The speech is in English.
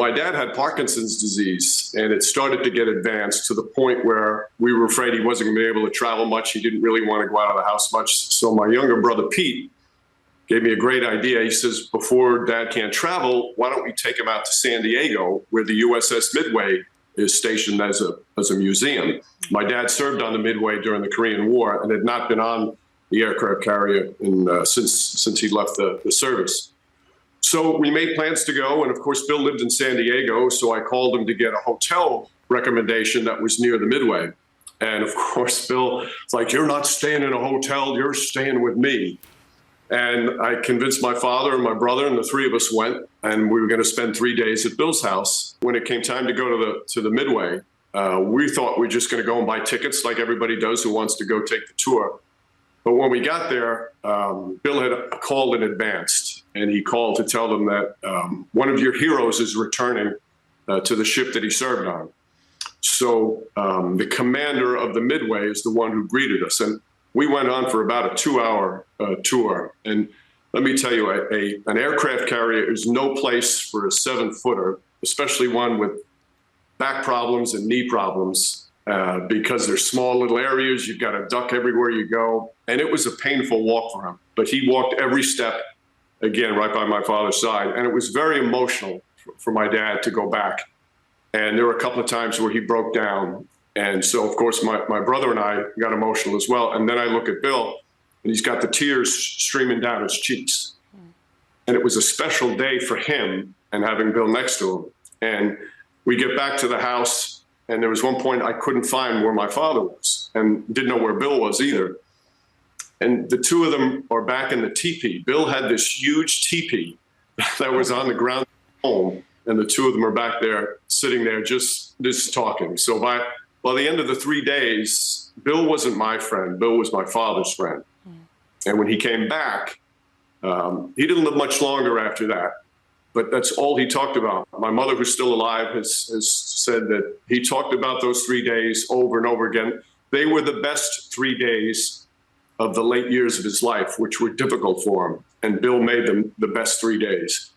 my dad had Parkinson's disease, and it started to get advanced to the point where we were afraid he wasn't going to be able to travel much. He didn't really want to go out of the house much. So my younger brother, Pete, gave me a great idea. He says, before Dad can't travel, why don't we take him out to San Diego, where the USS Midway is stationed as a museum. My dad served on the Midway during the Korean War and had not been on the aircraft carrier since he left the service. So we made plans to go, and of course, Bill lived in San Diego, so I called him to get a hotel recommendation that was near the Midway. And of course, Bill was like, "You're not staying in a hotel, you're staying with me." And I convinced my father and my brother, and the three of us went, and we were going to spend 3 days at Bill's house. When it came time to go to the Midway, we thought we were just going to go and buy tickets like everybody does who wants to go take the tour. But when we got there, Bill had called in advance, and he called to tell them that one of your heroes is returning to the ship that he served on. So the commander of the Midway is the one who greeted us. And we went on for about a 2-hour tour. And let me tell you, an aircraft carrier is no place for a 7-footer, especially one with back problems and knee problems, because there's small little areas. You've got to duck everywhere you go. And it was a painful walk for him. But he walked every step, again, right by my father's side. And it was very emotional for my dad to go back. And there were a couple of times where he broke down. And so, of course, my brother and I got emotional as well. And then I look at Bill, and he's got the tears streaming down his cheeks. And it was a special day for him and having Bill next to him. And we get back to the house, and there was one point I couldn't find where my father was and didn't know where Bill was either. And the two of them are back in the teepee. Bill had this huge teepee that was on the ground at home, and the two of them are back there, sitting there, just talking. So by the end of the 3 days, Bill wasn't my friend. Bill was my father's friend. And when he came back, he didn't live much longer after that. But that's all he talked about. My mother, who's still alive, has said that he talked about those 3 days over and over again. They were the best 3 days of the late years of his life, which were difficult for him. And Bill made them the best 3 days.